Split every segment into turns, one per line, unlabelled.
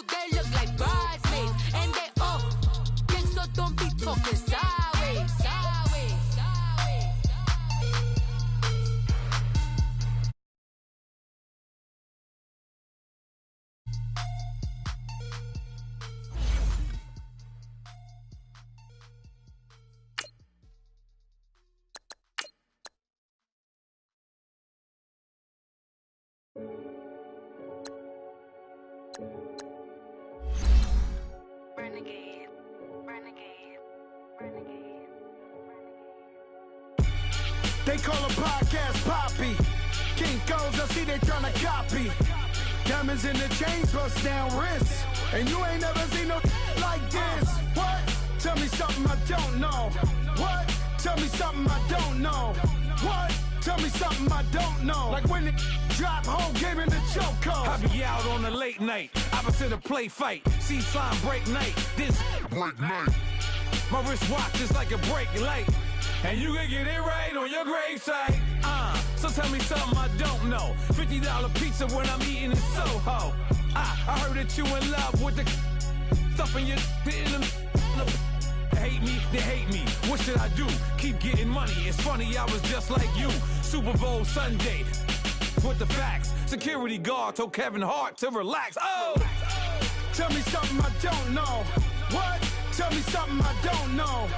cute, they look like bridesmaids. And they all gang, so don't be talking sideways.
Renegade, renegade, renegade, renegade.
They call a podcast Poppy. Kinkos, I see they tryna copy. Diamonds in the chains, bust down wrists. And you ain't never seen no like this. What? Tell me something I don't know. What? Tell me something I don't know. What? Tell me something I don't know. Like when it drop home, game in the chokehold.
I be out on a late night, opposite a play fight. See sign break night, this break night. My wristwatch is like a break light. And you can get it right on your gravesite. So tell me something I don't know. $50 pizza when I'm eating in Soho. I heard that you in love with the stuff in your hate me, they hate me. What should I do? Keep getting money. It's funny, I was just like you. Super Bowl Sunday with the facts. Security guard told Kevin Hart to relax. Oh!
Tell me something I don't know. What? Tell me something I don't know.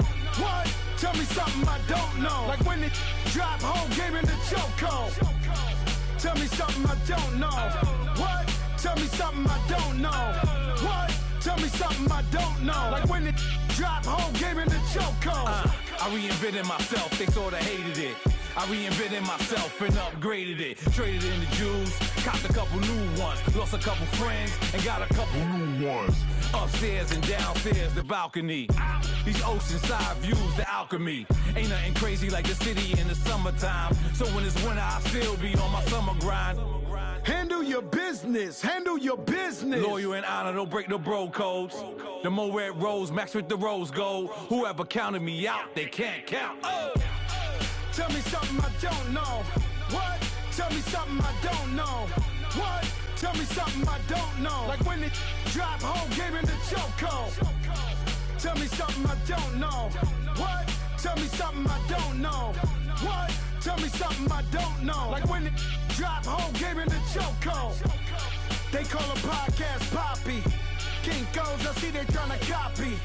What? Tell me something I don't know. Like when it drop home, game in the chokehold. Tell me something I don't know. What? Tell me something I don't know. What? Tell me something I don't know. Like when it drop home, game in the chokehold.
I reinvented myself, they sorta hated it. I reinvented myself and upgraded it. Traded in the Jews, copped a couple new ones. Lost a couple friends and got a couple new ones. Upstairs and downstairs, the balcony. These oceanside views, the alchemy. Ain't nothing crazy like the city in the summertime. So when it's winter, I still be on my summer grind.
Handle your business, handle your business.
Loyal and honor, don't break the bro codes. The more red rose, max with the rose gold. Whoever counted me out, they can't count. Oh!
Tell me something I don't know. What? Tell me something I don't know. What? Tell me something I don't know. Like when it drop home, game in the chokehold. Tell me something I don't know. What? Tell me something I don't know. What? Tell me something I don't know. Like when it drop home, game in the chokehold. They call a podcast Poppy. Kinkos, I see they tryna copy.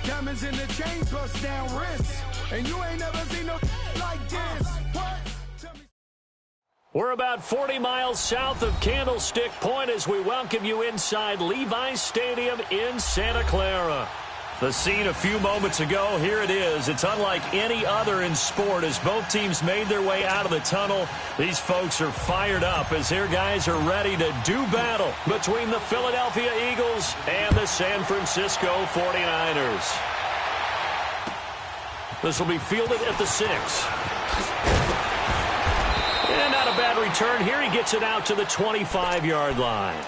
Diamonds in the chains, bust down wrists. And you ain't never seen no like this. What?
We're about 40 miles south of Candlestick Point as we welcome you inside Levi's Stadium in Santa Clara. The scene a few moments ago, here it is. It's unlike any other in sport as both teams made their way out of the tunnel. These folks are fired up as their guys are ready to do battle between the Philadelphia Eagles and the San Francisco 49ers. This will be fielded at the 6. And not a bad return here. He gets it out to the 25-yard line.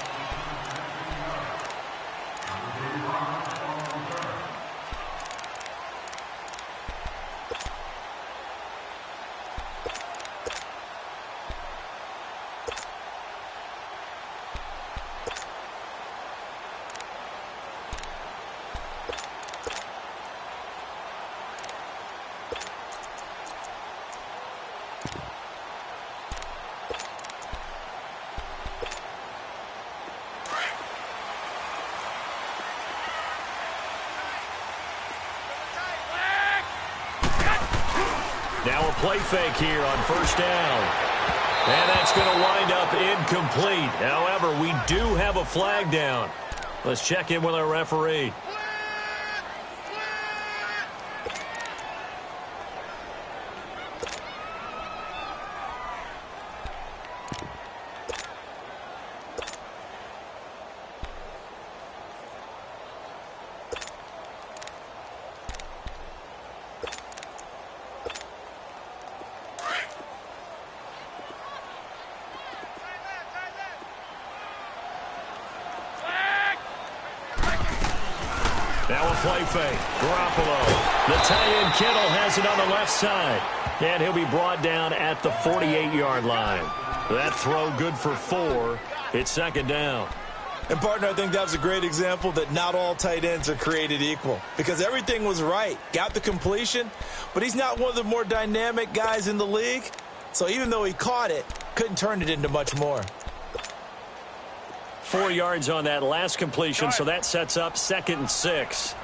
Now a play fake here on first down. And that's going to wind up incomplete. However, we do have a flag down. Let's check in with our referee. Now a play fake. Garoppolo. The tight end Kittle has it on the left side. And he'll be brought down at the 48-yard line. That throw good for 4. It's second down.
And, partner, I think that was a great example that not all tight ends are created equal because everything was right. Got the completion, but he's not one of the more dynamic guys in the league. So even though he caught it, couldn't turn it into much more.
4 yards on that last completion, so that sets up 2nd and 6.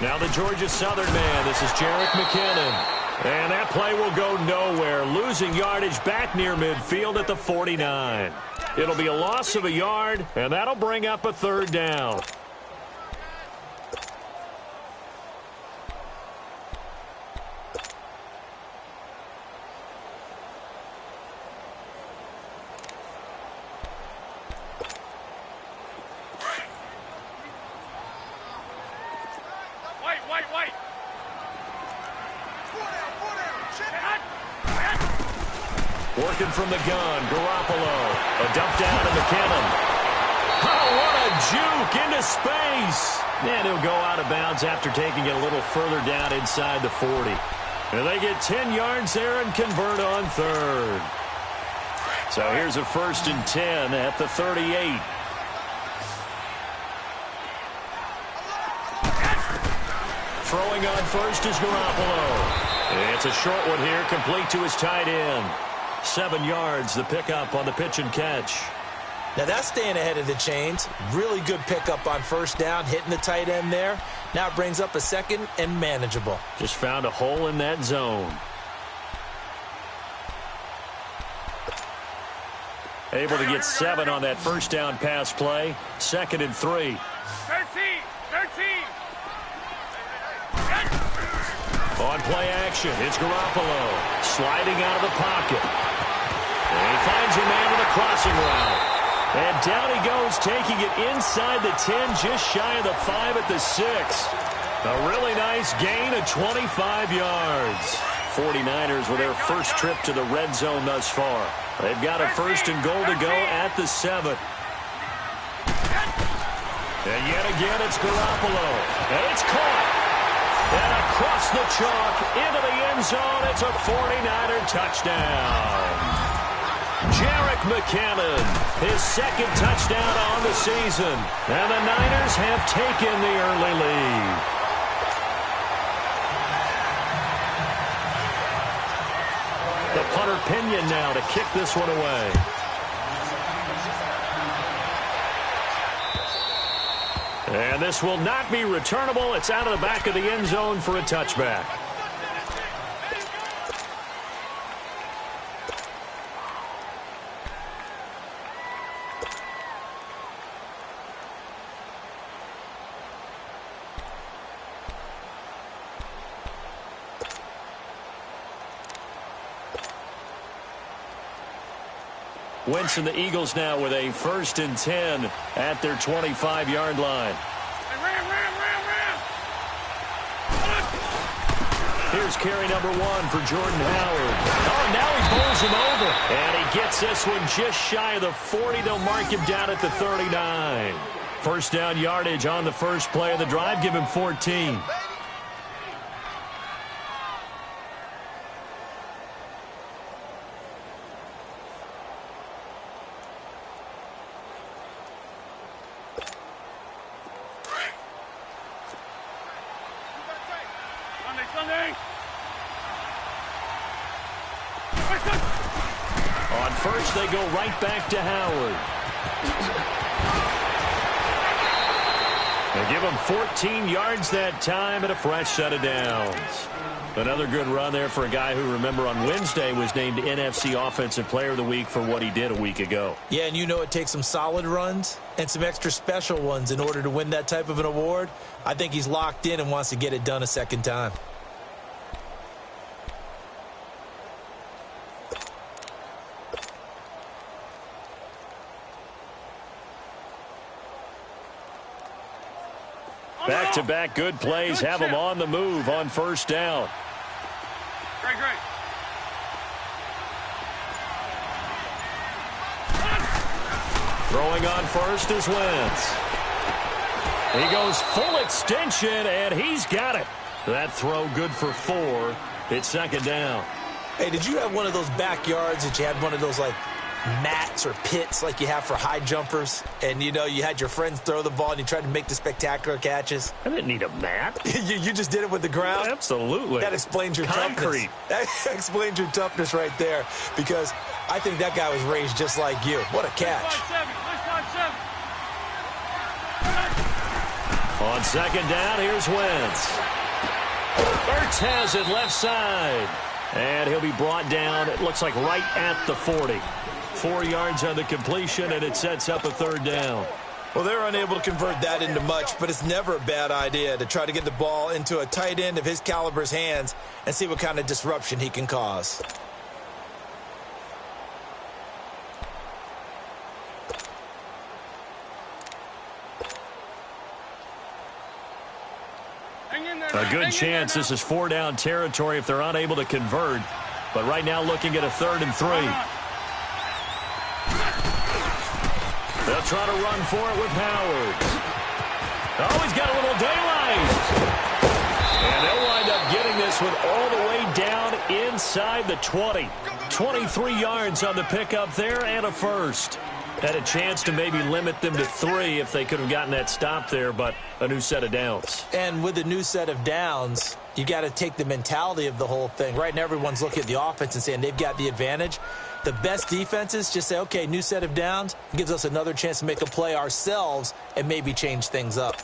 Now the Georgia Southern man. This is Jerick McKinnon. And that play will go nowhere. Losing yardage back near midfield at the 49. It'll be a loss of a yard, and that'll bring up a 3rd down. Working from the gun, Garoppolo. A dump down to McKinnon. Oh, what a juke into space. And he'll go out of bounds after taking it a little further down inside the 40. And they get 10 yards there and convert on 3rd. So here's a 1st and 10 at the 38. Throwing on first is Garoppolo. It's a short one here, complete to his tight end. 7 yards, the pickup on the pitch and catch.
Now that's staying ahead of the chains. Really good pickup on 1st down, hitting the tight end there. Now it brings up a 2nd and manageable.
Just found a hole in that zone. Able to get 7 on that 1st down pass play. 2nd and 3.
13.
On play action, it's Garoppolo. Sliding out of the pocket. And he finds a man with a crossing route. And down he goes, taking it inside the 10, just shy of the 5 at the 6. A really nice gain of 25 yards. 49ers with their first trip to the red zone thus far. They've got a 1st and goal to go at the 7. And yet again, it's Garoppolo. And it's caught. And across the chalk, into the end zone, it's a 49er touchdown. Jerick McKinnon, his 2nd touchdown on the season. And the Niners have taken the early lead. The punter Pinion now to kick this one away. And this will not be returnable. It's out of the back of the end zone for a touchback. Wentz and the Eagles now with a 1st and 10 at their 25-yard line. Here's carry number 1 for Jordan Howard. Oh, now he bowls him over. And he gets this one just shy of the 40. They'll mark him down at the 39. 1st down yardage on the first play of the drive. Give him 14. On first, they go right back to Howard. They give him 14 yards that time and a fresh set of downs. Another good run there for a guy who, remember, on Wednesday was named NFC Offensive Player of the Week for what he did a week ago.
Yeah, and you know it takes some solid runs and some extra special ones in order to win that type of an award. I think he's locked in and wants to get it done a 2nd time.
Back-to-back good plays have him on the move on 1st down.
Great.
Throwing on first is Wentz. He goes full extension, and he's got it. That throw good for 4. It's 2nd down.
Hey, did you have one of those backyards that you had one of those, like, mats or pits like you have for high jumpers? And, you know, you had your friends throw the ball and you tried to make the spectacular catches?
I didn't need a mat.
you just did it with the ground?
Absolutely.
That explains your
concrete.
Toughness. That explains your toughness right there, because I think that guy was raised just like you. What a catch.
On second down, here's Wentz. Ertz has it left side. And he'll be brought down, it looks like right at the 40. 4 yards on the completion, and it sets up a third down.
Well, they're unable to convert that into much, but it's never a bad idea to try to get the ball into a tight end of his caliber's hands and see what kind of disruption he can cause.
A good chance this is 4-down territory if they're unable to convert. But right now looking at a 3rd and 3. They'll try to run for it with Howard. Oh, he's got a little daylight. And they'll wind up getting this one all the way down inside the 20. 23 yards on the pickup there and a first. Had a chance to maybe limit them to 3 if they could have gotten that stop there, but a new set of downs.
And with a new set of downs, you got to take the mentality of the whole thing. Right now, everyone's looking at the offense and saying they've got the advantage. The best defenses just say, okay, new set of downs. It gives us another chance to make a play ourselves and maybe change things up.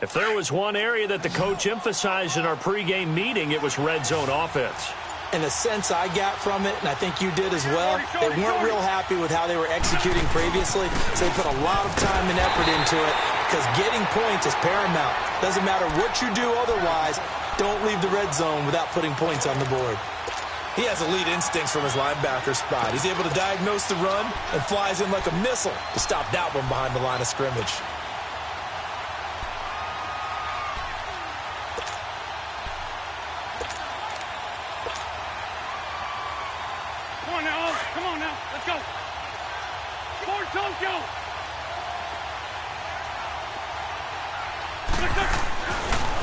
If there was one area that the coach emphasized in our pregame meeting, it was red zone offense.
And the sense I got from it, and I think you did as well, they weren't real happy with how they were executing previously, so they put a lot of time and effort into it, because getting points is paramount. Doesn't matter what you do otherwise, don't leave the red zone without putting points on the board. He has elite instincts from his linebacker spot. He's able to diagnose the run and flies in like a missile to stop that one behind the line of scrimmage.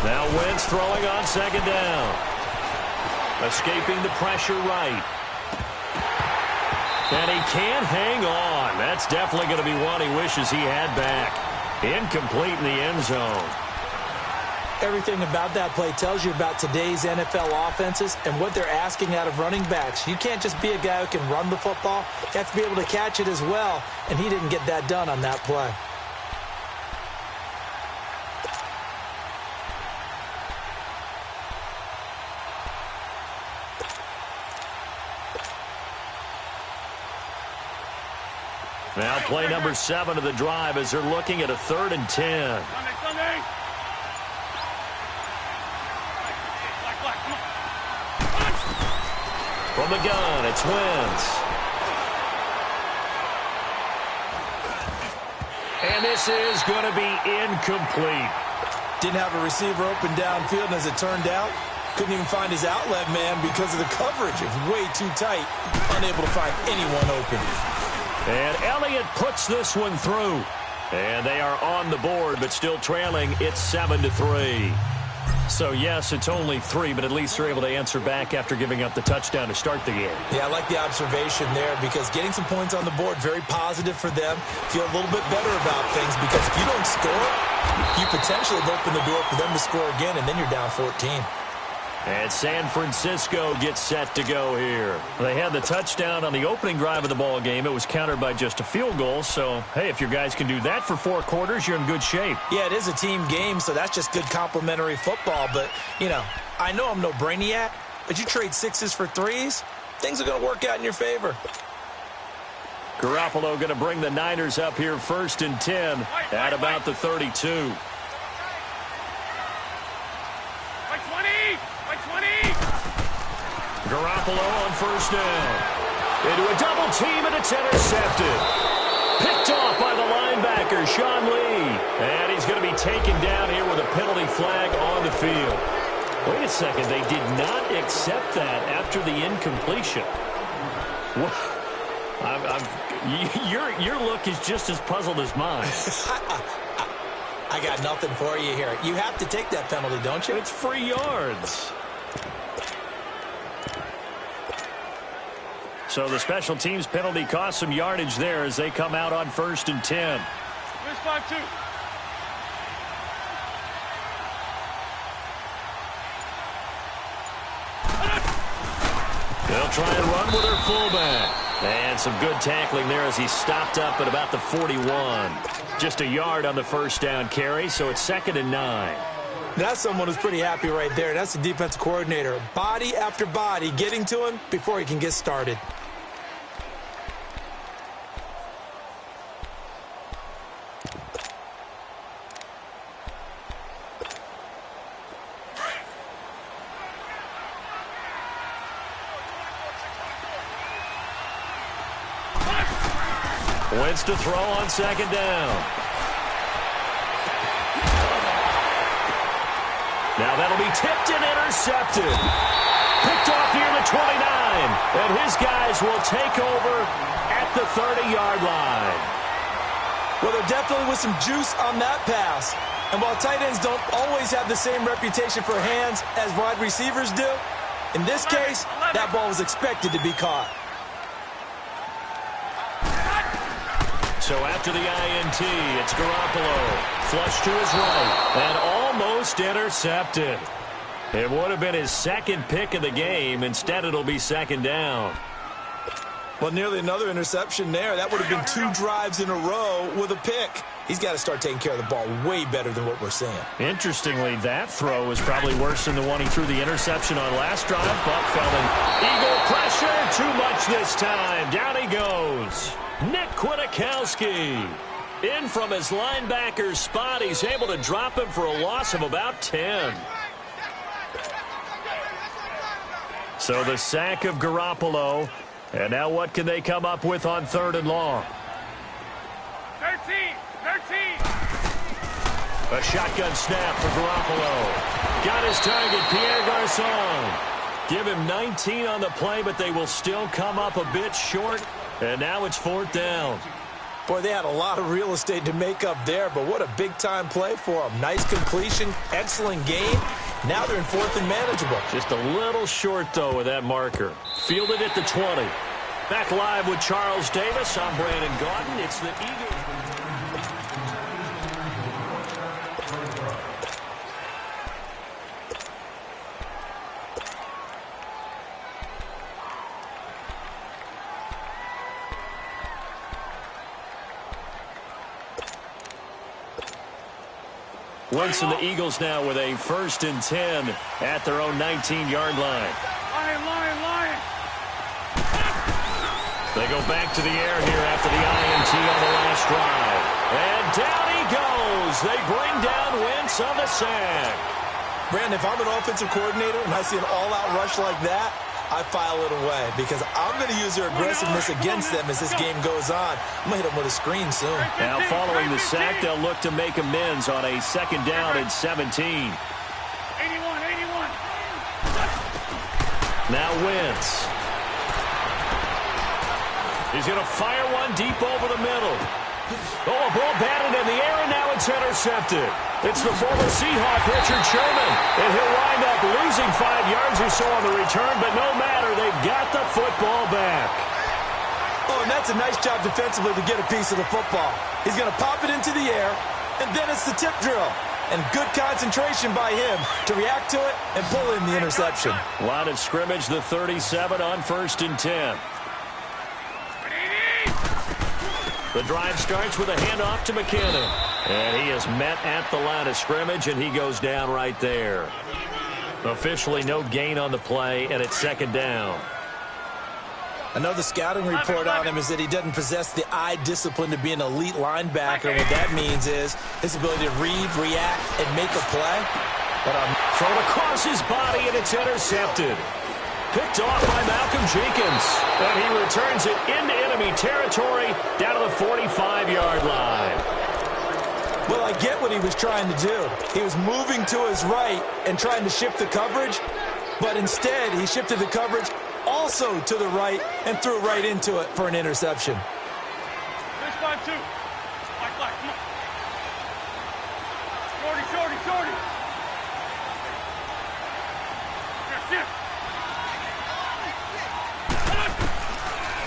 Now Wentz throwing on second down. Escaping the pressure right. And he can't hang on. That's definitely going to be one he wishes he had back. Incomplete in the end zone.
Everything about that play tells you about today's NFL offenses and what they're asking out of running backs. You can't just be a guy who can run the football. You have to be able to catch it as well, and he didn't get that done on that play.
Now play number 7 of the drive as they're looking at a 3rd and 10. From the gun, it's Wentz. And this is going to be incomplete.
Didn't have a receiver open downfield, and as it turned out, couldn't even find his outlet man because of the coverage. It was way too tight, unable to find anyone open.
And Elliott puts this one through. And they are on the board, but still trailing. It's 7-3. So, yes, it's only 3, but at least they're able to answer back after giving up the touchdown to start the game.
Yeah, I like the observation there, because getting some points on the board, very positive for them. Feel a little bit better about things, because if you don't score, you potentially have opened the door for them to score again, and then you're down 14.
And San Francisco gets set to go here. They had the touchdown on the opening drive of the ball game. It was countered by just a field goal. So, hey, if your guys can do that for 4 quarters, you're in good shape.
Yeah, it is a team game, so that's just good complimentary football. But, you know, I know I'm no brainiac, but you trade 6s for 3s, things are going to work out in your favor.
Garoppolo going to bring the Niners up here 1st and 10 at about the 32. Garoppolo on 1st down. Into a double team, and it's intercepted. Picked off by the linebacker, Sean Lee. And he's going to be taken down here with a penalty flag on the field. Wait a second, they did not accept that after the incompletion. Your look is just as puzzled as mine.
I got nothing for you here. You have to take that penalty, don't you?
It's free yards. So the special teams penalty cost some yardage there as they come out on 1st and 10.
Where's 5-2?
They'll try and run with their fullback. And some good tackling there as he stopped up at about the 41. Just a yard on the first down carry, so it's 2nd and 9.
That's someone who's pretty happy right there. That's the defensive coordinator. Body after body getting to him before he can get started.
Wentz to throw on 2nd down. Now that'll be tipped and intercepted. Picked off near the 29. And his guys will take over at the 30-yard line.
Well, there definitely was some juice on that pass. And while tight ends don't always have the same reputation for hands as wide receivers do, in this case, that ball was expected to be caught.
So after the INT, it's Garoppolo. Flush to his right and almost intercepted. It would have been his 2nd pick of the game. Instead, it'll be 2nd down.
Well, nearly another interception there. That would have been 2 drives in a row with a pick. He's got to start taking care of the ball way better than what we're seeing.
Interestingly, that throw is probably worse than the one he threw the interception on last drive. Buck fell in. Eagle pressure. Too much this time. Down he goes. Nick Kwiatkowski. In from his linebacker's spot. He's able to drop him for a loss of about 10. So the sack of Garoppolo. And now what can they come up with on 3rd and long?
13.
A shotgun snap for Garoppolo. Got his target, Pierre Garçon. Give him 19 on the play, but they will still come up a bit short. And now it's 4th down.
Boy, they had a lot of real estate to make up there, but what a big-time play for them. Nice completion, excellent game. Now they're in 4th and manageable.
Just a little short, though, with that marker. Fielded at the 20. Back live with Charles Davis. I'm Brandon Gaudin. It's the Eagles. Wentz and the Eagles now with a 1st and 10 at their own 19-yard line.
Lion.
They go back to the air here after the INT on the last drive. And down he goes. They bring down Wentz on the sack.
Brandon, if I'm an offensive coordinator and I see an all-out rush like that, I file it away because I'm going to use their aggressiveness against them as this game goes on. I'm going to hit them with a screen soon.
Now following the sack, they'll look to make amends on a 2nd down and 17.
81.
Now Wentz. He's going to fire one deep over the middle. Oh, a ball batted in the air, and now it's intercepted. It's the former Seahawk, Richard Sherman, and he'll wind up losing 5 yards or so on the return, but no matter, they've got the football back.
Oh, and that's a nice job defensively to get a piece of the football. He's going to pop it into the air, and then it's the tip drill. And good concentration by him to react to it and pull in the interception.
Line of scrimmage, the 37 on 1st and 10. The drive starts with a handoff to McKinnon. And he is met at the line of scrimmage, and he goes down right there. Officially no gain on the play, and it's 2nd down.
I know the scouting report on him is that he doesn't possess the eye discipline to be an elite linebacker. What that means is his ability to read, react, and make a play. But
thrown across his body, and it's intercepted. Picked off by Malcolm Jenkins. And he returns it into enemy territory down to the 45-yard line.
Well, I get what he was trying to do. He was moving to his right and trying to shift the coverage, but instead he shifted the coverage also to the right and threw right into it for an interception.
There's 5-2. Black, come on. Shorty. Here, sit.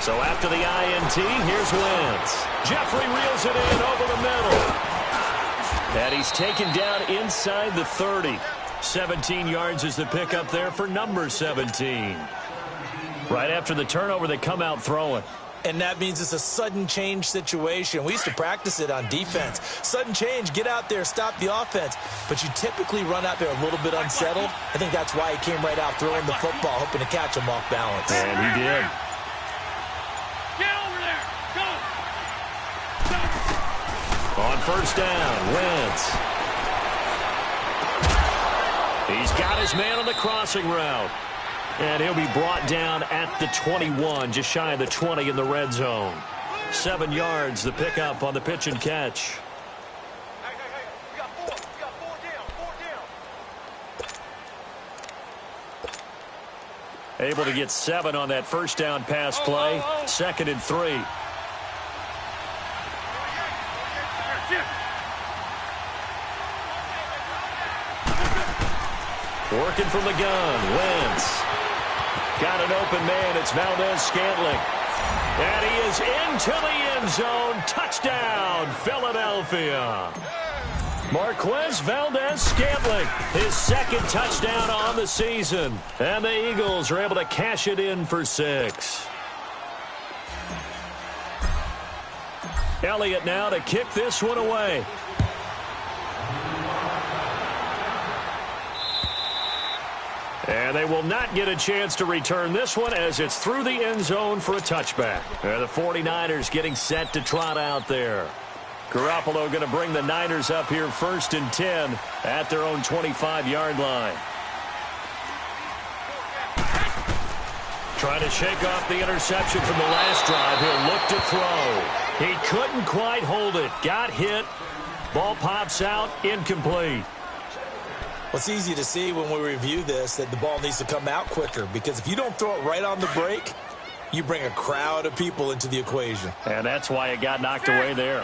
So after the INT, here's Wentz. Jeffrey reels it in over the middle. And he's taken down inside the 30. 17 yards is the pickup there for number 17. Right after the turnover, they come out throwing.
And that means it's a sudden change situation. We used to practice it on defense. Sudden change, get out there, stop the offense. But you typically run out there a little bit unsettled. I think that's why he came right out throwing the football, hoping to catch him off balance.
And he did.
Get over there. Go.
On first down, Wentz. He's got his man on the crossing route. And he'll be brought down at the 21, just shy of the 20 in the red zone. 7 yards, the pickup on the pitch and catch.
Hey, we got four down.
Able to get 7 on that first down pass play. 2nd and 3. Working from the gun, Wentz. Got an open man. It's Valdez-Scantling. And he is into the end zone. Touchdown, Philadelphia. Marquez Valdez-Scantling, his 2nd touchdown on the season. And the Eagles are able to cash it in for 6. Elliott now to kick this one away. And they will not get a chance to return this one as it's through the end zone for a touchback. And the 49ers getting set to trot out there. Garoppolo going to bring the Niners up here 1st and 10 at their own 25-yard line. Trying to shake off the interception from the last drive. He'll look to throw. He couldn't quite hold it. Got hit. Ball pops out. Incomplete.
Well, it's easy to see when we review this that the ball needs to come out quicker, because if you don't throw it right on the break, you bring a crowd of people into the equation.
And that's why it got knocked away there.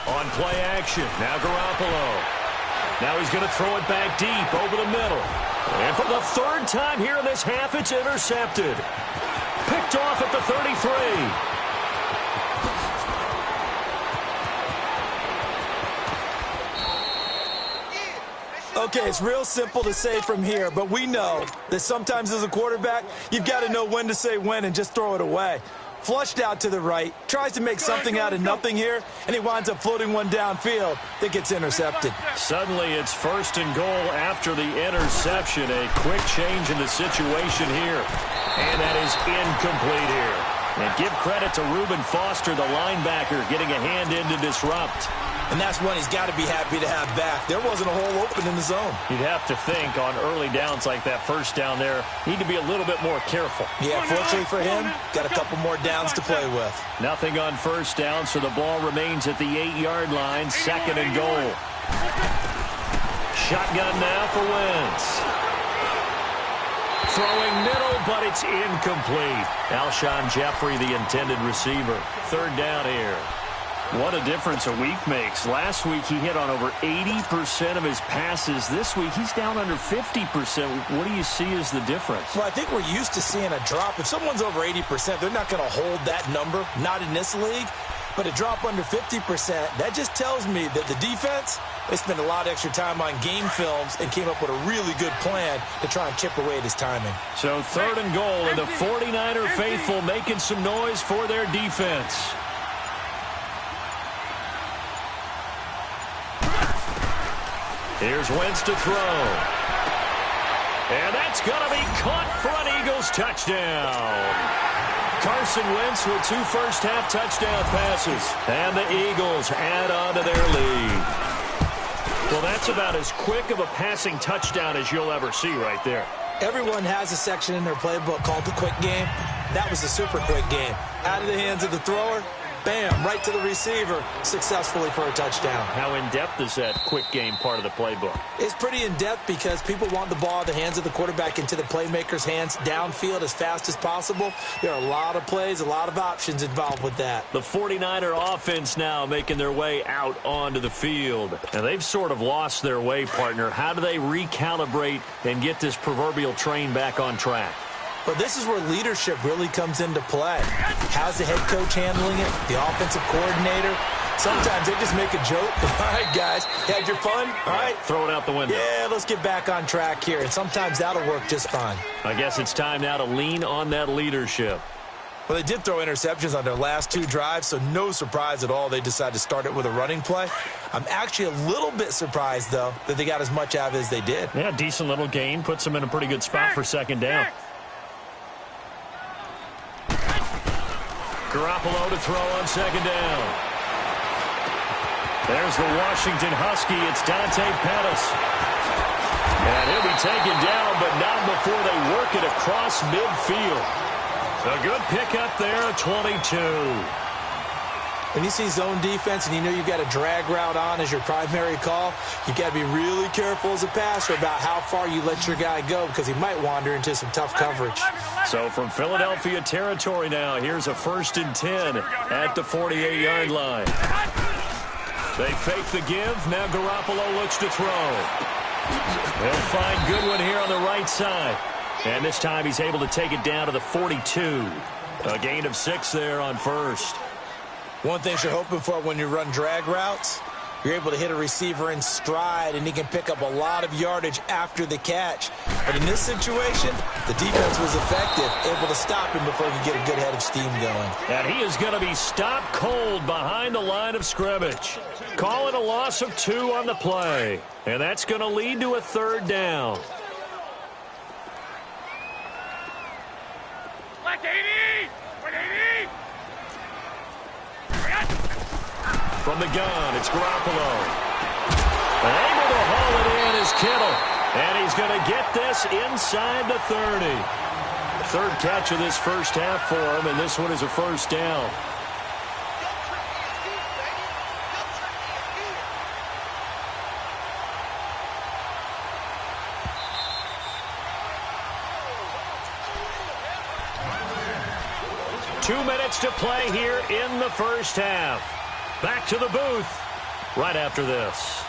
On play action, now Garoppolo. Now he's going to throw it back deep over the middle. And for the 3rd time here in this half, it's intercepted. Picked off at the 33.
Okay, it's real simple to say from here, but we know that sometimes as a quarterback, you've got to know when to say when and just throw it away. Flushed out to the right, tries to make something out of nothing here, and he winds up floating one downfield that gets intercepted.
Suddenly it's 1st and goal after the interception. A quick change in the situation here. And that is incomplete here. And give credit to Reuben Foster, the linebacker, getting a hand in to disrupt.
And that's one he's got to be happy to have back. There wasn't a hole open in the zone.
You'd have to think on early downs like that first down there, need to be a little bit more careful.
Yeah, fortunately for him, got a couple more downs to play with.
Nothing on first down, so the ball remains at the 8-yard line, 2nd and goal. Shotgun now for Wentz. Throwing middle, but it's incomplete. Alshon Jeffrey, the intended receiver. 3rd down here. What a difference a week makes. Last week he hit on over 80% of his passes. This week he's down under 50%. What do you see as the difference?
Well, I think we're used to seeing a drop. If someone's over 80%, they're not going to hold that number, not in this league. But a drop under 50%, that just tells me that the defense, they spent a lot of extra time on game films and came up with a really good plan to try and chip away at his timing. So
3rd and goal, and the 49er faithful making some noise for their defense. Here's Wentz to throw. And that's going to be caught for an Eagles touchdown. Carson Wentz with 2 first-half touchdown passes. And the Eagles add on to their lead. Well, that's about as quick of a passing touchdown as you'll ever see right there.
Everyone has a section in their playbook called the quick game. That was a super quick game. Out of the hands of the thrower, bam, right to the receiver, successfully for a touchdown.
How in-depth is that quick game part of the playbook?
It's pretty in-depth because people want the ball out of the hands of the quarterback into the playmaker's hands downfield as fast as possible. There are a lot of plays, a lot of options involved with that.
The 49er offense now making their way out onto the field. And they've sort of lost their way, partner. How do they recalibrate and get this proverbial train back on track?
But this is where leadership really comes into play. How's the head coach handling it? The offensive coordinator? Sometimes they just make a joke. All right, guys, had your fun? All right.
Throw it out the window.
Yeah, let's get back on track here. And sometimes that'll work just fine.
I guess it's time now to lean on that leadership.
Well, they did throw interceptions on their last 2 drives, so no surprise at all they decided to start it with a running play. I'm actually a little bit surprised, though, that they got as much out of it as they did.
Yeah, decent little gain. Puts them in a pretty good spot for second down. Garoppolo to throw on second down. There's the Washington Husky. It's Dante Pettis. And he'll be taken down, but not before they work it across midfield. A good pickup there at 22.
When you see zone defense and you know you've got a drag route on as your primary call, you got to be really careful as a passer about how far you let your guy go because he might wander into some tough coverage.
So from Philadelphia territory now, here's a 1st and 10 at the 48-yard line. They fake the give. Now Garoppolo looks to throw. They'll find Goodwin here on the right side. And this time he's able to take it down to the 42. A gain of 6 there on first.
One thing you're hoping for when you run drag routes, you're able to hit a receiver in stride, and he can pick up a lot of yardage after the catch. But in this situation, the defense was effective, able to stop him before he could get a good head of steam going.
And he is going to be stopped cold behind the line of scrimmage. Call it a loss of 2 on the play. And that's going to lead to a 3rd down. From the gun, it's Garoppolo. Able to haul it in is Kittle. And he's going to get this inside the 30. 3rd catch of this first half for him, and this one is a 1st down. Two minutes to play here in the first half. Back to the booth right after this.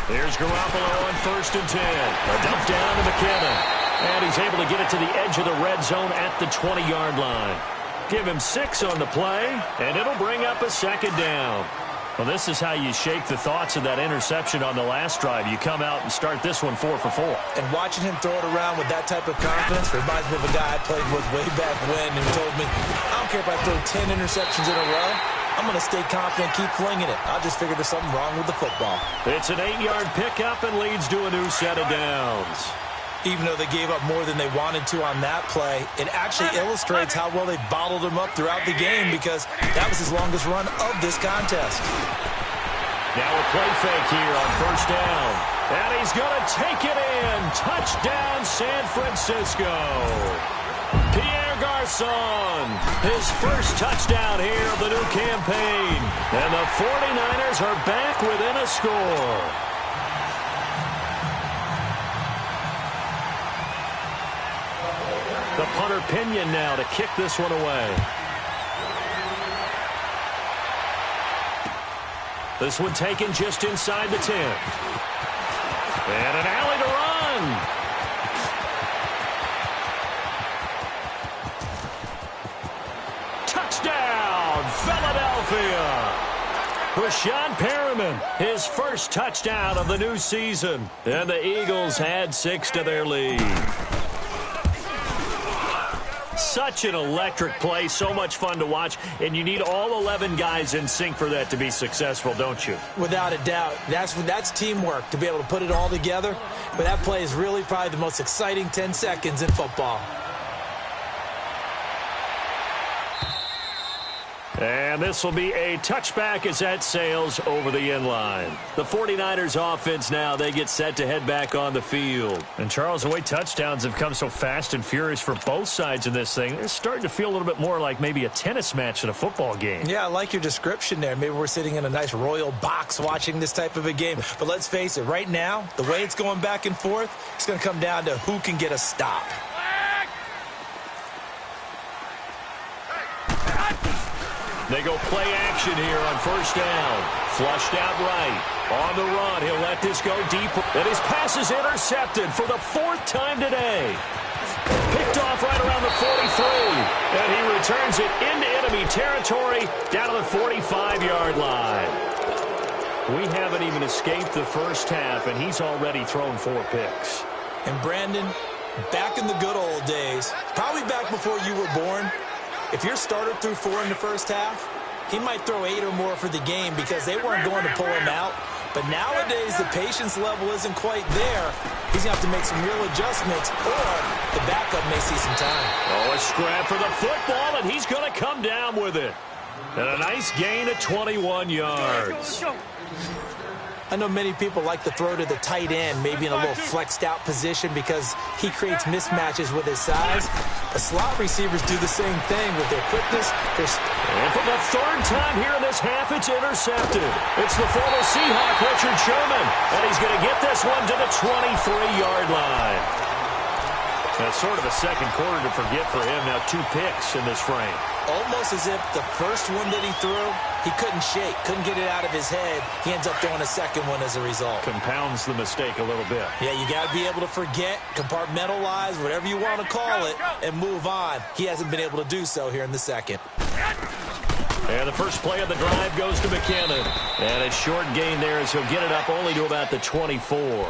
Here's Garoppolo on 1st and 10. A dump down to McKinnon. And he's able to get it to the edge of the red zone at the 20-yard line. Give him 6 on the play, and it'll bring up a 2nd down. Well, this is how you shake the thoughts of that interception on the last drive. You come out and start this one 4 for 4.
And watching him throw it around with that type of confidence reminds me of a guy I played with way back when who told me, I don't care if I throw 10 interceptions in a row. I'm going to stay confident, keep flinging it. I just figured there's something wrong with the football.
It's an 8-yard pickup and leads to a new set of downs.
Even though they gave up more than they wanted to on that play, it actually illustrates how well they bottled him up throughout the game because that was his longest run of this contest.
Now a play fake here on 1st down. And he's going to take it in. Touchdown, San Francisco. Pierre Garçon, his first touchdown here of the new campaign. And the 49ers are back within a score. The punter Pinion now to kick this one away. This one taken just inside the 10. And an alley to run. Touchdown, Philadelphia. Rashawn Perriman, his first touchdown of the new season. And the Eagles add 6 to their lead. Such an electric play, so much fun to watch, and you need all 11 guys in sync for that to be successful, don't you?
Without a doubt. That's teamwork, to be able to put it all together. But that play is really probably the most exciting 10 seconds in football.
And this will be a touchback as that sails over the end line. The 49ers offense now, they get set to head back on the field. And Charles, the way touchdowns have come so fast and furious for both sides of this thing, it's starting to feel a little bit more like maybe a tennis match than a football game.
Yeah, I like your description there. Maybe we're sitting in a nice royal box watching this type of a game. But let's face it, right now, the way it's going back and forth, it's going to come down to who can get a stop.
They go play action here on first down. Flushed out right. On the run, he'll let this go deep. And his pass is intercepted for the 4th time today. Picked off right around the 43. And he returns it into enemy territory down to the 45-yard line. We haven't even escaped the first half, and he's already thrown 4 picks.
And Brandon, back in the good old days, probably back before you were born, if your starter threw 4 in the first half, he might throw 8 or more for the game because they weren't going to pull him out. But nowadays, the patience level isn't quite there. He's going to have to make some real adjustments, or the backup may see some time.
Oh, a scrap for the football, and he's going to come down with it. And a nice gain of 21 yards.
I know many people like to throw to the tight end, maybe in a little flexed out position because he creates mismatches with his size. The slot receivers do the same thing with their quickness.
And for the 3rd time here in this half, it's intercepted. It's the former Seahawk, Richard Sherman, and he's going to get this one to the 23-yard line. That's sort of a second quarter to forget for him. Now 2 picks in this frame.
Almost as if the first one that he threw, he couldn't shake, couldn't get it out of his head. He ends up throwing a second one as a result.
Compounds the mistake a little bit.
Yeah, you got to be able to forget, compartmentalize, whatever you want to call it, and move on. He hasn't been able to do so here in the second.
And the first play of the drive goes to McKinnon. And a short gain there as he'll get it up only to about the 24.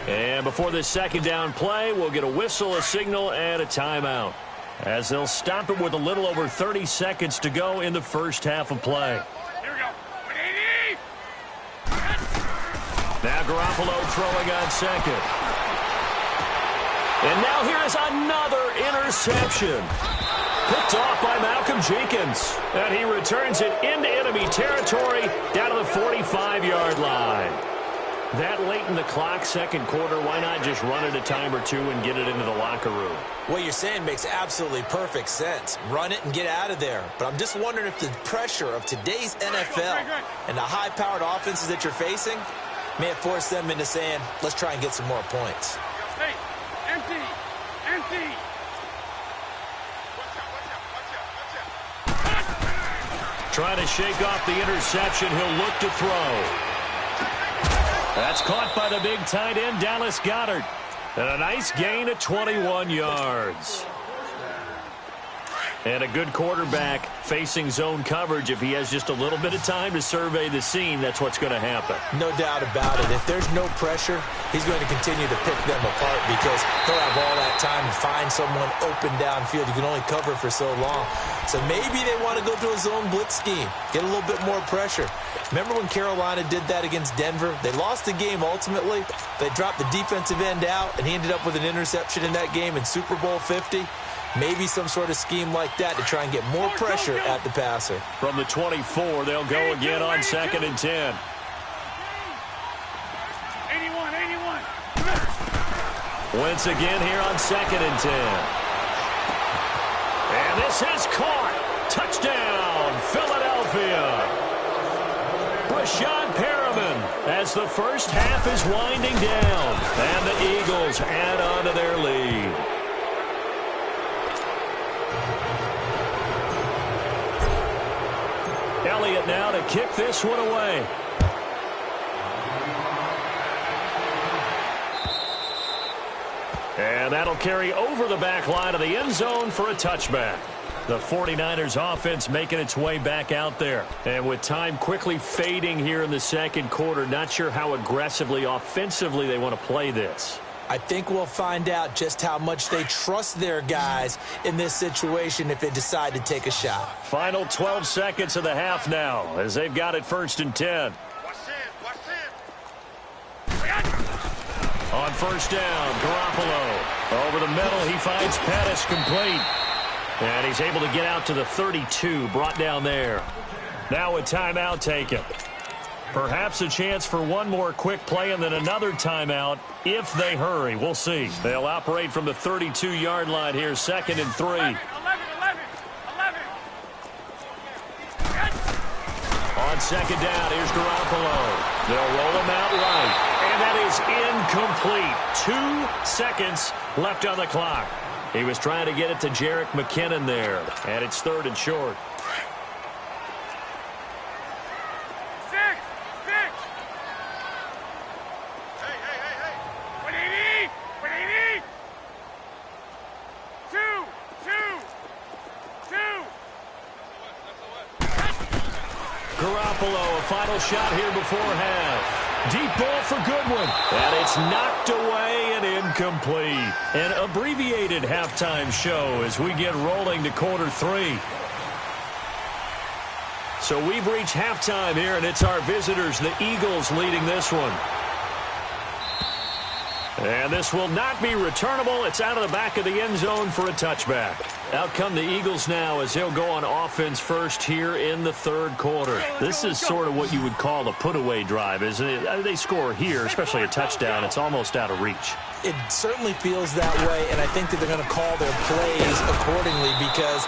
And before this second down play, we'll get a whistle, a signal, and a timeout, as they'll stop it with a little over 30 seconds to go in the first half of play.
Here we go. 180.
Now Garoppolo throwing on second. And now here is another interception. Picked off by Malcolm Jenkins. And he returns it into enemy territory down to the 45-yard line. That late in the clock, second quarter, why not just run it a time or 2 and get it into the locker room?
What you're saying makes absolutely perfect sense. Run it and get out of there. But I'm just wondering if the pressure of today's NFL and the high-powered offenses that you're facing may have forced them into saying, let's try and get some more points.
Hey, empty.
Trying to shake off the interception. He'll look to throw. That's caught by the big tight end, Dallas Goedert. And a nice gain of 21 yards. And a good quarterback facing zone coverage. If he has just a little bit of time to survey the scene, that's what's going to happen.
No doubt about it. If there's no pressure, he's going to continue to pick them apart because he'll have all that time to find someone open downfield. You can only cover for so long. So maybe they want to go to a zone blitz scheme, get a little bit more pressure. Remember when Carolina did that against Denver? They lost the game ultimately. They dropped the defensive end out, and he ended up with an interception in that game in Super Bowl 50. Maybe some sort of scheme like that to try and get more pressure at the passer.
From the 24, they'll go again on 2nd and 10.
81.
Once again here on 2nd and 10. And this is caught. Touchdown, Philadelphia. Rashad Perriman as the first half is winding down. And the Eagles add on to their lead. Elliott now to kick this one away. And that'll carry over the back line of the end zone for a touchback. The 49ers offense making its way back out there. And with time quickly fading here in the second quarter, not sure how aggressively, offensively they want to play this.
I think we'll find out just how much they trust their guys in this situation if they decide to take a shot.
Final 12 seconds of the half now as they've got it 1st and 10. On first down, Garoppolo. Over the middle, he finds Pettis complete. And he's able to get out to the 32, brought down there. Now a timeout taken. Perhaps a chance for one more quick play and then another timeout if they hurry. We'll see. They'll operate from the 32-yard line here, 2nd and 3.
11.
On 2nd down, here's Garoppolo. They'll roll him out right. And that is incomplete. 2 seconds left on the clock. He was trying to get it to Jerick McKinnon there. And it's 3rd and short. Garoppolo, a final shot here before half. Deep ball for Goodwin. And it's knocked away and incomplete. An abbreviated halftime show as we get rolling to quarter 3. So we've reached halftime here, and it's our visitors, the Eagles, leading this one. And this will not be returnable. It's out of the back of the end zone for a touchback. Out come the Eagles now as they'll go on offense first here in the third quarter. This is sort of what you would call a put-away drive, isn't it? They score here, especially a touchdown. It's almost out of reach.
It certainly feels that way, and I think that they're going to call their plays accordingly because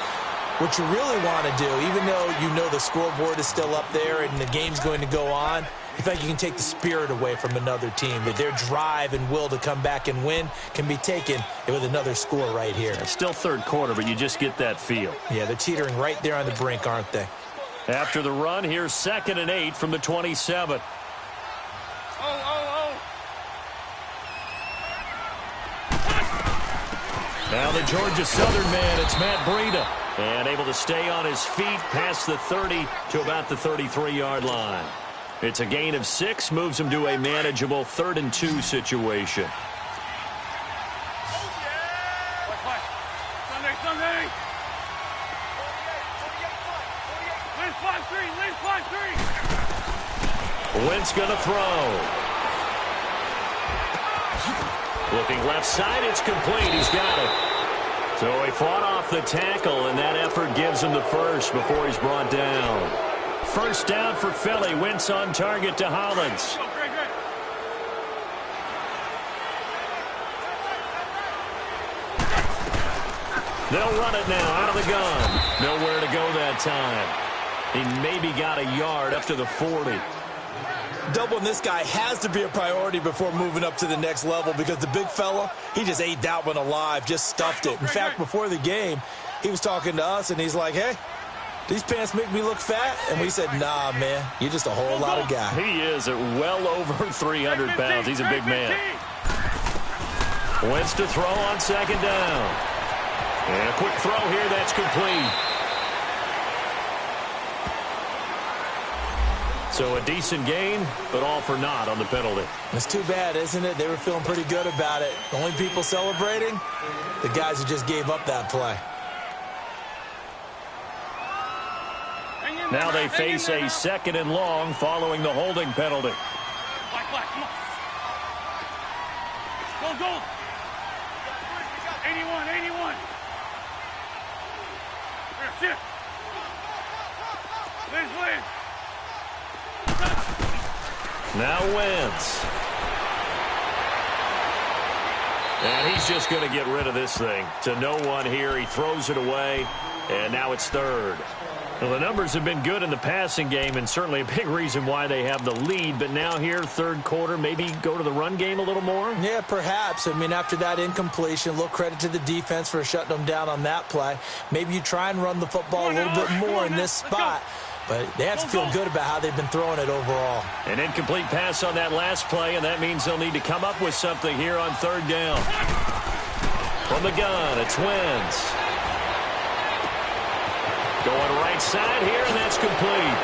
what you really want to do, even though you know the scoreboard is still up there and the game's going to go on, you think you can take the spirit away from another team, that their drive and will to come back and win can be taken with another score right here.
It's still third quarter, but you just get that feel.
Yeah, they're teetering right there on the brink, aren't they?
After the run, here's 2nd and 8 from the 27. Now the Georgia Southern man, it's Matt Breida. And able to stay on his feet past the 30 to about the 33-yard line. It's a gain of 6, moves him to a manageable 3rd and 2 situation.
Sunday.
Wentz going to throw. Looking left side, it's complete. He's got it. So he fought off the tackle, and that effort gives him the first before he's brought down. First down for Philly. Wentz on target to Hollins. They'll run it now out of the gun. Nowhere to go that time. He maybe got a yard up to the 40.
Doubling this guy has to be a priority before moving up to the next level because the big fella, he just ate that one alive, just stuffed it. In fact, before the game, he was talking to us, and he's like, hey, these pants make me look fat? And we said, nah, man, you're just a whole lot of guy.
He is at well over 300 pounds. He's a big man. Wentz to throw on 2nd down. And a quick throw here, that's complete. So a decent gain, but all for naught on the penalty.
It's too bad, isn't it? They were feeling pretty good about it. The only people celebrating, the guys who just gave up that play.
Now they face a 2nd and long following the holding penalty.
Black, come on. Go. 81. Here, sit. Liz.
Now Wentz. And he's just going to get rid of this thing. To no one here. He throws it away, and now it's 3rd. Well, the numbers have been good in the passing game, and certainly a big reason why they have the lead. But now here, 3rd quarter, maybe go to the run game a little more?
Yeah, perhaps. I mean, after that incompletion, a little credit to the defense for shutting them down on that play. Maybe you try and run the football a little bit more in this spot. But they have to feel good about how they've been throwing it overall.
An incomplete pass on that last play, and that means they'll need to come up with something here on 3rd down. From the gun, it's Wentz. Going right side here, and that's complete.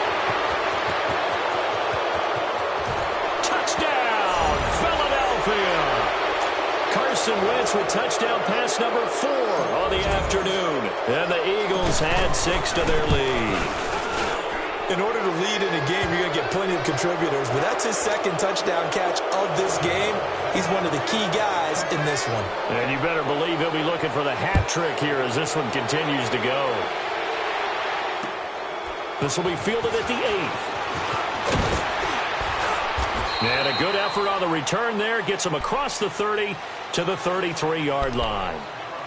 Touchdown, Philadelphia! Carson Wentz with touchdown pass number 4 on the afternoon. And the Eagles add 6 to their lead.
In order to lead in a game, you're going to get plenty of contributors, but that's his 2nd touchdown catch of this game. He's one of the key guys in this one.
And you better believe he'll be looking for the hat trick here as this one continues to go. This will be fielded at the 8. And a good effort on the return there. Gets him across the 30 to the 33-yard line.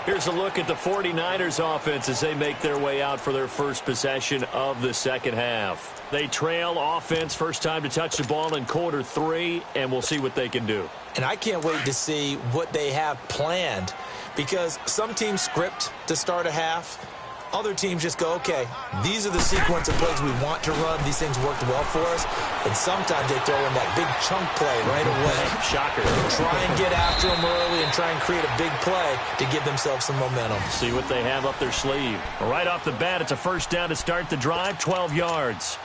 Here's a look at the 49ers offense as they make their way out for their first possession of the 2nd half. They trail offense, first time to touch the ball in quarter 3, and we'll see what they can do.
And I can't wait to see what they have planned because some teams script to start a half. Other teams just go, okay, these are the sequence of plays we want to run. These things worked well for us. And sometimes they throw in that big chunk play right away.
Shocker.
Try and get after them early and try and create a big play to give themselves some momentum.
See what they have up their sleeve. Right off the bat, it's a first down to start the drive, 12 yards.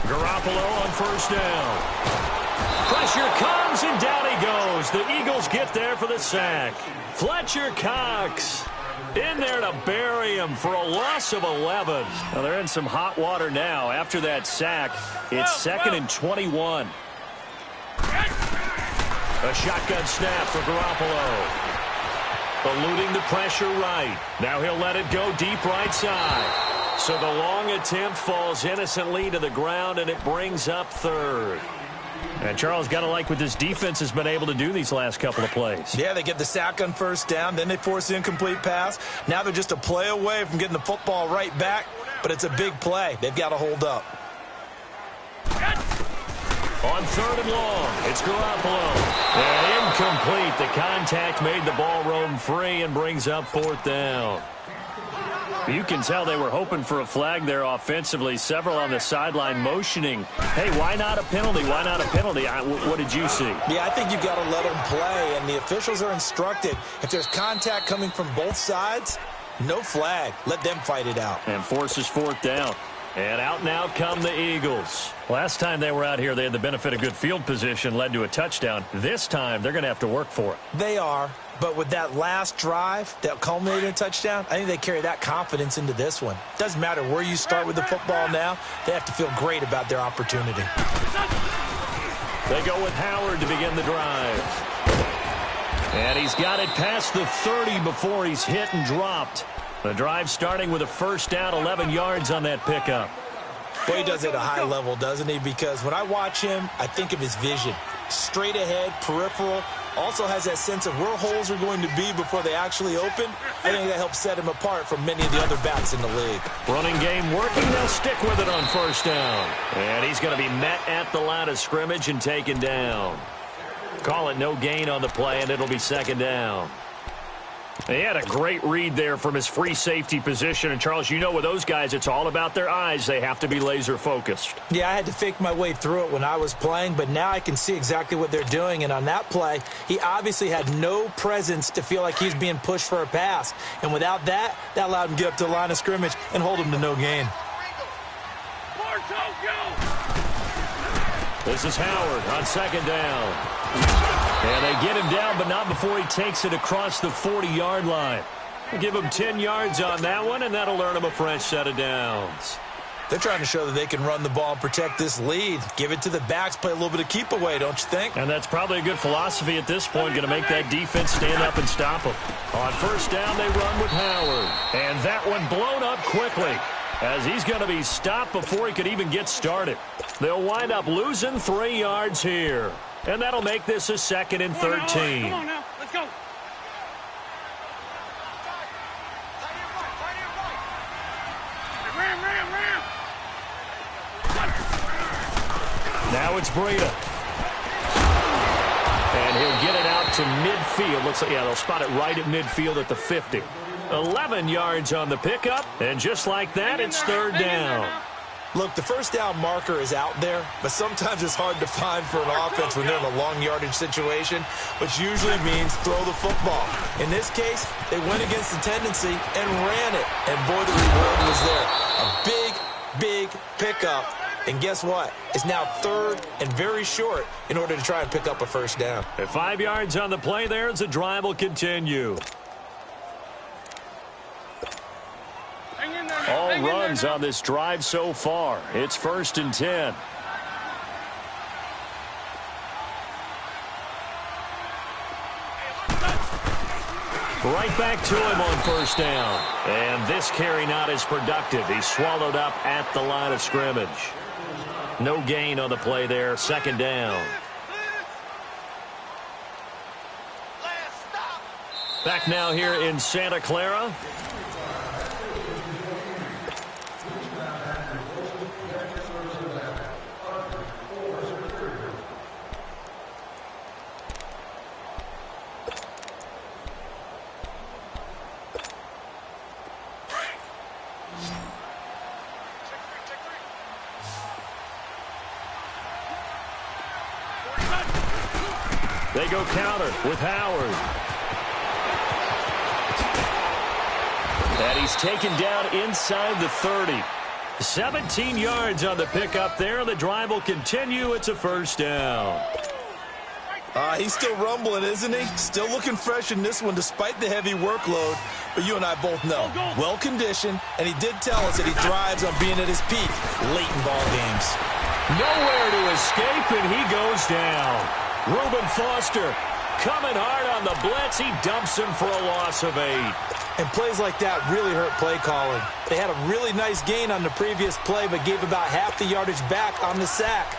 Garoppolo on first down. Pressure comes, and down he goes. The Eagles get there for the sack. Fletcher Cox in there to bury him for a loss of 11. Well, they're in some hot water now. After that sack, it's 2nd and 21. A shotgun snap for Garoppolo. Eluding the pressure right. Now he'll let it go deep right side. So the long attempt falls innocently to the ground, and it brings up 3rd. And Charles, got to like what this defense has been able to do these last couple of plays.
Yeah, they get the sack on first down, then they force the incomplete pass. Now they're just a play away from getting the football right back, but it's a big play. They've got to hold up.
On 3rd and long, it's Garoppolo. And incomplete. The contact made the ball roam free and brings up 4th down. You can tell they were hoping for a flag there offensively. Several on the sideline motioning. Hey, why not a penalty? Why not a penalty? What did you see?
Yeah, I think you've got to let them play, and the officials are instructed. If there's contact coming from both sides, no flag. Let them fight it out.
And forces 4th down. And out and out come the Eagles. Last time they were out here, they had the benefit of good field position, led to a touchdown. This time, they're going to have to work for it.
They are, but with that last drive that culminated in a touchdown, I think they carry that confidence into this one. Doesn't matter where you start with the football now, they have to feel great about their opportunity.
They go with Howard to begin the drive. And he's got it past the 30 before he's hit and dropped. The drive starting with a first down, 11 yards on that pickup.
Boy, he does it at a high level, doesn't he? Because when I watch him, I think of his vision. Straight ahead, peripheral, also has that sense of where holes are going to be before they actually open. I think that helps set him apart from many of the other backs in the league.
Running game working. They'll stick with it on first down. And he's going to be met at the line of scrimmage and taken down. Call it no gain on the play, and it'll be 2nd down. He had a great read there from his free safety position. And, Charles, you know with those guys, it's all about their eyes. They have to be laser-focused.
Yeah, I had to fake my way through it when I was playing, but now I can see exactly what they're doing. And on that play, he obviously had no presence to feel like he's being pushed for a pass. And without that, that allowed him to get up to the line of scrimmage and hold him to no gain.
This is Howard on 2nd down. And they get him down, but not before he takes it across the 40-yard line. We'll give him 10 yards on that one, and that'll earn him a fresh set of downs.
They're trying to show that they can run the ball and protect this lead. Give it to the backs, play a little bit of keep away, don't you think?
And that's probably a good philosophy at this point, going to make that defense stand up and stop them. On first down, they run with Howard. And that one blown up quickly, as he's going to be stopped before he could even get started. They'll wind up losing 3 yards here. And that'll make this a 2nd and 13.
Come on now, let's go. Ram.
Now it's Breida. And he'll get it out to midfield. Looks like, yeah, they'll spot it right at midfield at the 50. 11 yards on the pickup. And just like that, it's 3rd down.
Look, the first down marker is out there, but sometimes it's hard to find for an offense when they're in a long yardage situation, which usually means throw the football. In this case, they went against the tendency and ran it. And boy, the reward was there. A big pickup. And guess what? It's now 3rd and very short in order to try and pick up a first down.
At 5 yards on the play there as the drive will continue. All runs on this drive so far. It's 1st and 10. Right back to him on first down. And this carry not as productive. He's swallowed up at the line of scrimmage. No gain on the play there. 2nd down. Back now here in Santa Clara. They go counter with Howard. And he's taken down inside the 30. 17 yards on the pickup there. The drive will continue. It's a first down.
He's still rumbling, isn't he? Still looking fresh in this one despite the heavy workload. But you and I both know, well-conditioned, and he did tell us that he thrives on being at his peak late in ball games.
Nowhere to escape, and he goes down. Reuben Foster coming hard on the blitz. He dumps him for a loss of 8.
And plays like that really hurt play calling. They had a really nice gain on the previous play, but gave about half the yardage back on the sack.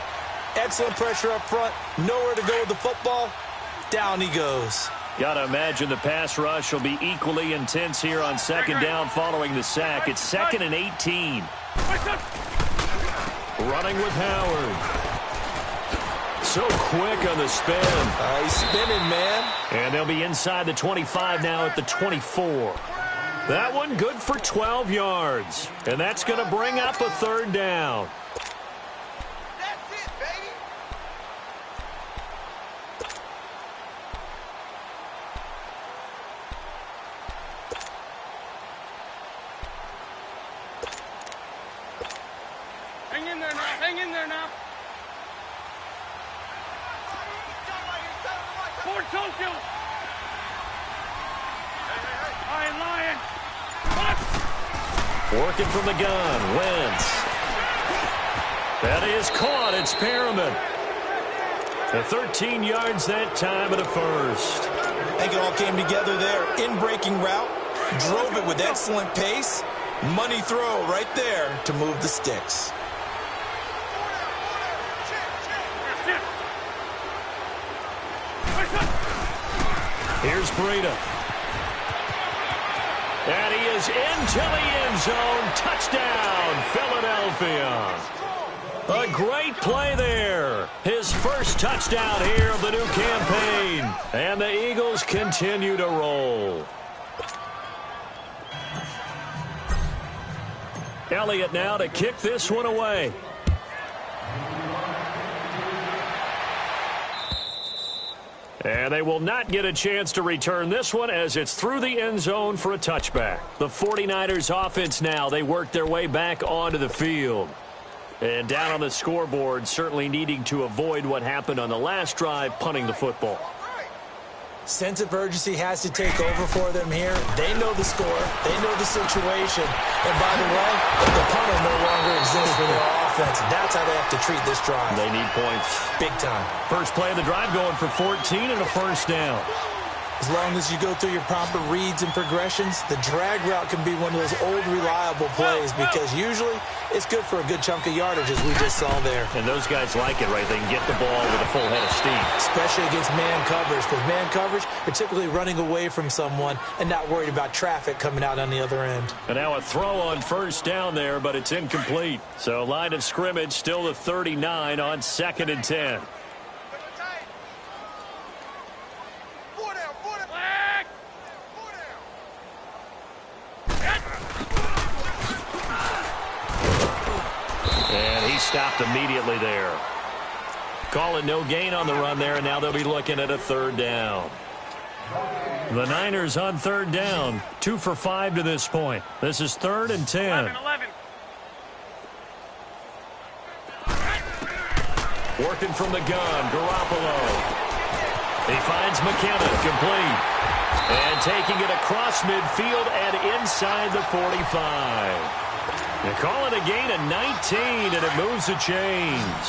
Excellent pressure up front. Nowhere to go with the football. Down he goes.
Got to imagine the pass rush will be equally intense here on second down following the sack. It's 2nd and 18. Running with Howard. So quick on the spin.
He's spinning, man.
And they'll be inside the 25 now at the 24. That one good for 12 yards. And that's going to bring up a third down.
Hang in there now. Ford Tokyo. All right, Lion.
Working from the gun. Wentz. That is caught. It's Perriman. The 13 yards that time at a first.
I think it all came together there. In-breaking route. Drove it with excellent pace. Money throw right there to move the sticks.
Here's Breida. And he is into the end zone. Touchdown, Philadelphia. A great play there. His first touchdown here of the new campaign. And the Eagles continue to roll. Elliott now to kick this one away. And they will not get a chance to return this one as it's through the end zone for a touchback. The 49ers offense now, they work their way back onto the field. And down on the scoreboard, certainly needing to avoid what happened on the last drive, punting the football.
Sense of urgency has to take over for them here. They know the score. They know the situation. And by the way, the punter no longer exists for their offense. That's how they have to treat this drive.
They need points.
Big time.
First play of the drive going for 14 and a first down.
As long as you go through your proper reads and progressions, the drag route can be one of those old reliable plays because usually it's good for a good chunk of yardage as we just saw there.
And those guys like it, right? They can get the ball with a full head of steam.
Especially against man coverage, because man coverage, they're typically running away from someone and not worried about traffic coming out on the other end.
And now a throw on first down there, but it's incomplete. So line of scrimmage still the 39 on 2nd and 10. And he stopped immediately there. Call it no gain on the run there, and now they'll be looking at a third down. The Niners on third down, 2 for 5 to this point. This is 3rd and 10.
11.
Working from the gun, Garoppolo. He finds McKinnon, complete. And taking it across midfield and inside the 45. They call it a gain of 19, and it moves the chains.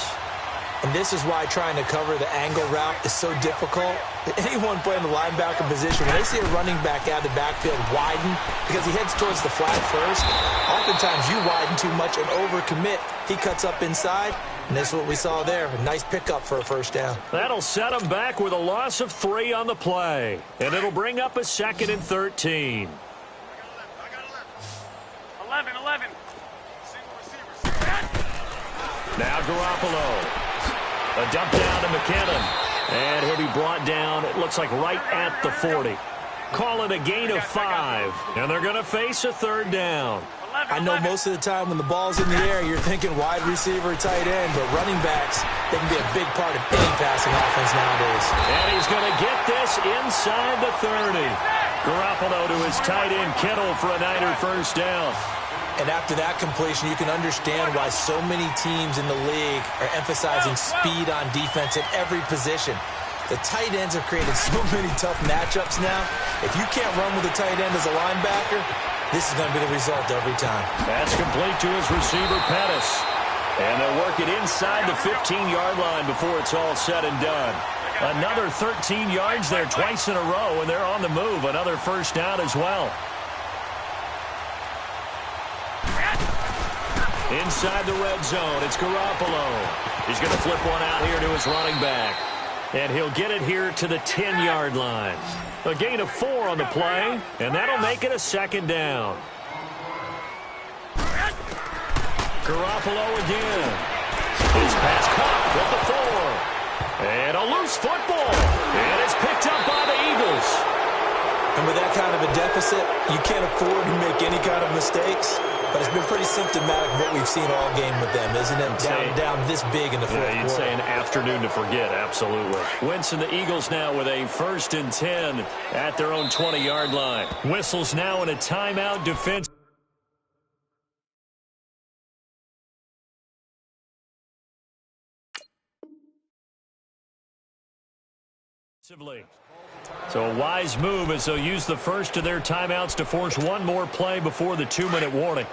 And this is why trying to cover the angle route is so difficult. Anyone playing the linebacker position, when they see a running back out of the backfield widen because he heads towards the flat first, oftentimes you widen too much and overcommit. He cuts up inside, and this is what we saw there. A nice pickup for a first down.
That'll set him back with a loss of 3 on the play. And it'll bring up a 2nd and 13.
11.
Now Garoppolo. A dump down to McKinnon. And he'll be brought down, it looks like right at the 40. Call it a gain of 5. And they're going to face a third down.
I know most of the time when the ball's in the air, you're thinking wide receiver, tight end, but running backs, they can be a big part of any passing offense nowadays.
And he's going to get this inside the 30. Garoppolo to his tight end, Kittle, for a Niner first down.
And after that completion, you can understand why so many teams in the league are emphasizing speed on defense at every position. The tight ends have created so many tough matchups now. If you can't run with a tight end as a linebacker, this is going to be the result every time.
That's complete to his receiver, Pettis. And they'll work it inside the 15-yard line before it's all said and done. Another 13 yards there twice in a row, and they're on the move. Another first down as well. Inside the red zone, it's Garoppolo. He's going to flip one out here to his running back. And he'll get it here to the 10-yard line. A gain of 4 on the play, and that'll make it a second down. Garoppolo again. His pass caught with the 4. And a loose football. And it's picked up by the Eagles.
And with that kind of a deficit, you can't afford to make any kind of mistakes. But it's been pretty symptomatic of what we've seen all game with them, isn't it? Down this big in the fourth quarter.
You'd say an afternoon to forget, absolutely. Wentz and the Eagles now with a 1st and 10 at their own 20-yard line. Whistles now in a timeout defense. So a wise move as they'll use the first of their timeouts to force one more play before the 2-minute warning.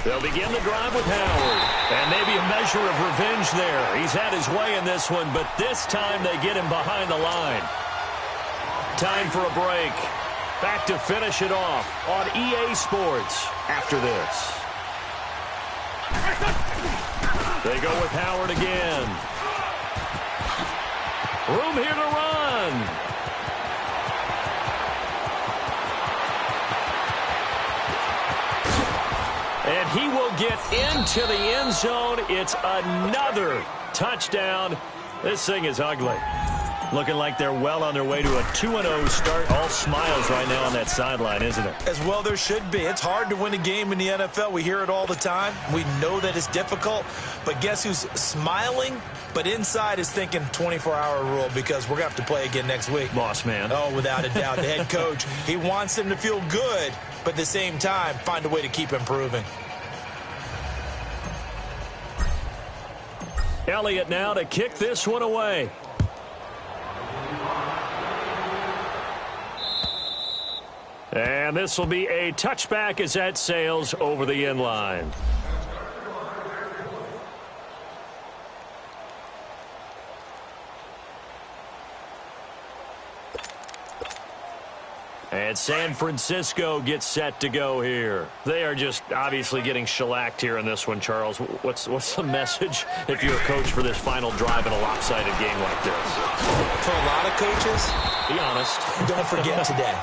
They'll begin the drive with Howard. And maybe a measure of revenge there. He's had his way in this one, but this time they get him behind the line. Time for a break. Back to finish it off on EA Sports after this. They go with Howard again. Room here to run. And he will get into the end zone. It's another touchdown. This thing is ugly. Looking like they're well on their way to a 2-0 start. All smiles right now on that sideline, isn't it?
As well there should be. It's hard to win a game in the NFL. We hear it all the time. We know that it's difficult. But guess who's smiling? But inside is thinking 24-hour rule because we're going to have to play again next week.
Boss man.
Oh, without a doubt. The head coach, he wants them to feel good, but at the same time, find a way to keep improving.
Elliott now to kick this one away. And this will be a touchback as that sails over the end line. And San Francisco gets set to go here. They are just obviously getting shellacked here in this one, Charles. What's the message if you're a coach for this final drive in a lopsided game like this?
For a lot of coaches,
be honest.
Don't forget today.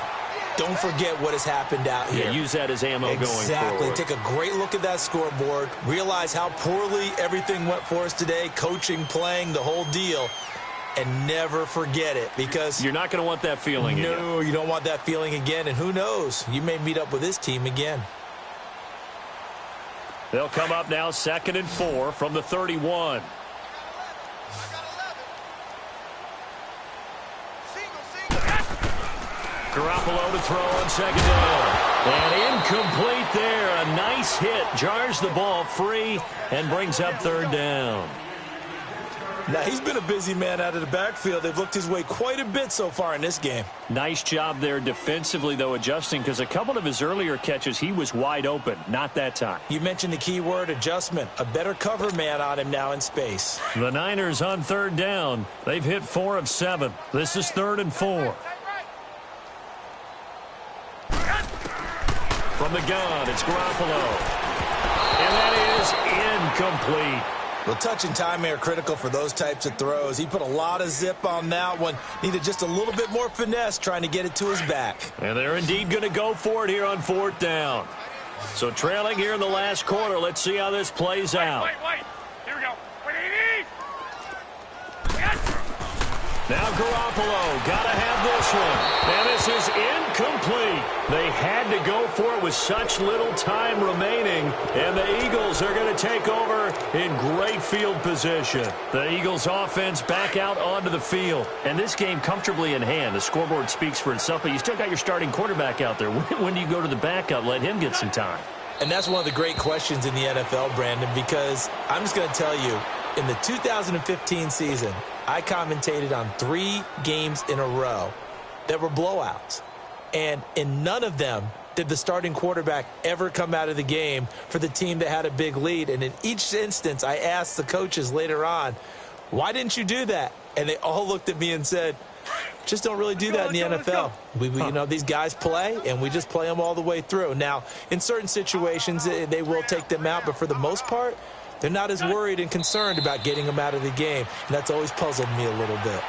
Don't forget what has happened out here.
Yeah, use that as ammo going forward.
Exactly. Take a great look at that scoreboard. Realize how poorly everything went for us today. Coaching, playing, the whole deal. And never forget it because
you're not going to want that feeling again.
No, you don't want that feeling again. And who knows? You may meet up with this team again.
They'll come up now 2nd and 4 from the 31. Garoppolo to throw on 2nd down. And incomplete there. A nice hit. Jars the ball free and brings up 3rd down.
Now, he's been a busy man out of the backfield. They've looked his way quite a bit so far in this game.
Nice job there defensively, though, adjusting, because a couple of his earlier catches, he was wide open. Not that time.
You mentioned the key word, adjustment. A better cover man on him now in space.
The Niners on 3rd down. They've hit 4 of 7. This is 3rd and 4. From the gun, it's Garoppolo. And that is incomplete.
Well, touch and timing are critical for those types of throws. He put a lot of zip on that one. Needed just a little bit more finesse trying to get it to his back.
And they're indeed going to go for it here on 4th down. So trailing here in the last quarter. Let's see how this plays out.
Wait. Here we go.
Now Garoppolo got to have this one. And this is incomplete. They had to go for it with such little time remaining. And the Eagles are going to take over in great field position. The Eagles offense back out onto the field. And this game comfortably in hand. The scoreboard speaks for itself, but you still got your starting quarterback out there. When do you go to the backup? Let him get some time.
And that's one of the great questions in the NFL, Brandon, because I'm just going to tell you, in the 2015 season, I commentated on 3 games in a row that were blowouts. And in none of them did the starting quarterback ever come out of the game for the team that had a big lead. And in each instance, I asked the coaches later on, why didn't you do that? And they all looked at me and said, just don't really do that in the NFL. You know, these guys play, and we just play them all the way through. Now, in certain situations, they will take them out, but for the most part, they're not as worried and concerned about getting them out of the game. And that's always puzzled me a little bit.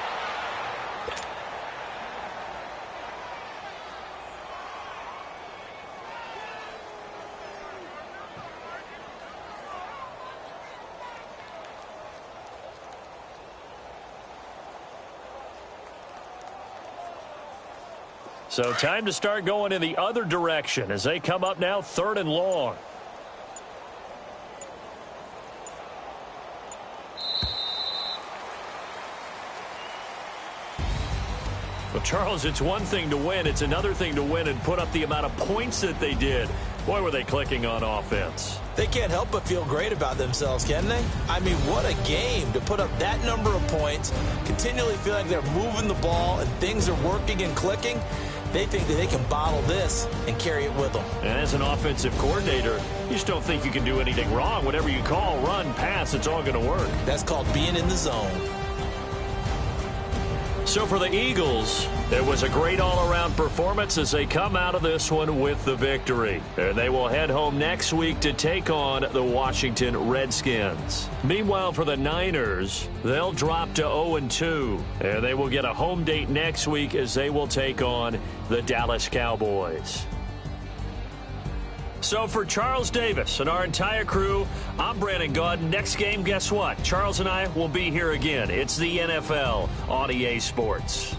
So time to start going in the other direction as they come up now 3rd and long. Well, Charles, it's one thing to win. It's another thing to win and put up the amount of points that they did. Boy, were they clicking on offense.
They can't help but feel great about themselves, can they? I mean, what a game to put up that number of points, continually feel like they're moving the ball and things are working and clicking. They think that they can bottle this and carry it with them.
And as an offensive coordinator, you just don't think you can do anything wrong. Whatever you call, run, pass, it's all going to work.
That's called being in the zone.
So for the Eagles, it was a great all-around performance as they come out of this one with the victory. And they will head home next week to take on the Washington Redskins. Meanwhile, for the Niners, they'll drop to 0-2. And they will get a home date next week as they will take on the Dallas Cowboys. So for Charles Davis and our entire crew, I'm Brandon Gaudin. Next game, guess what? Charles and I will be here again. It's the NFL on EA Sports.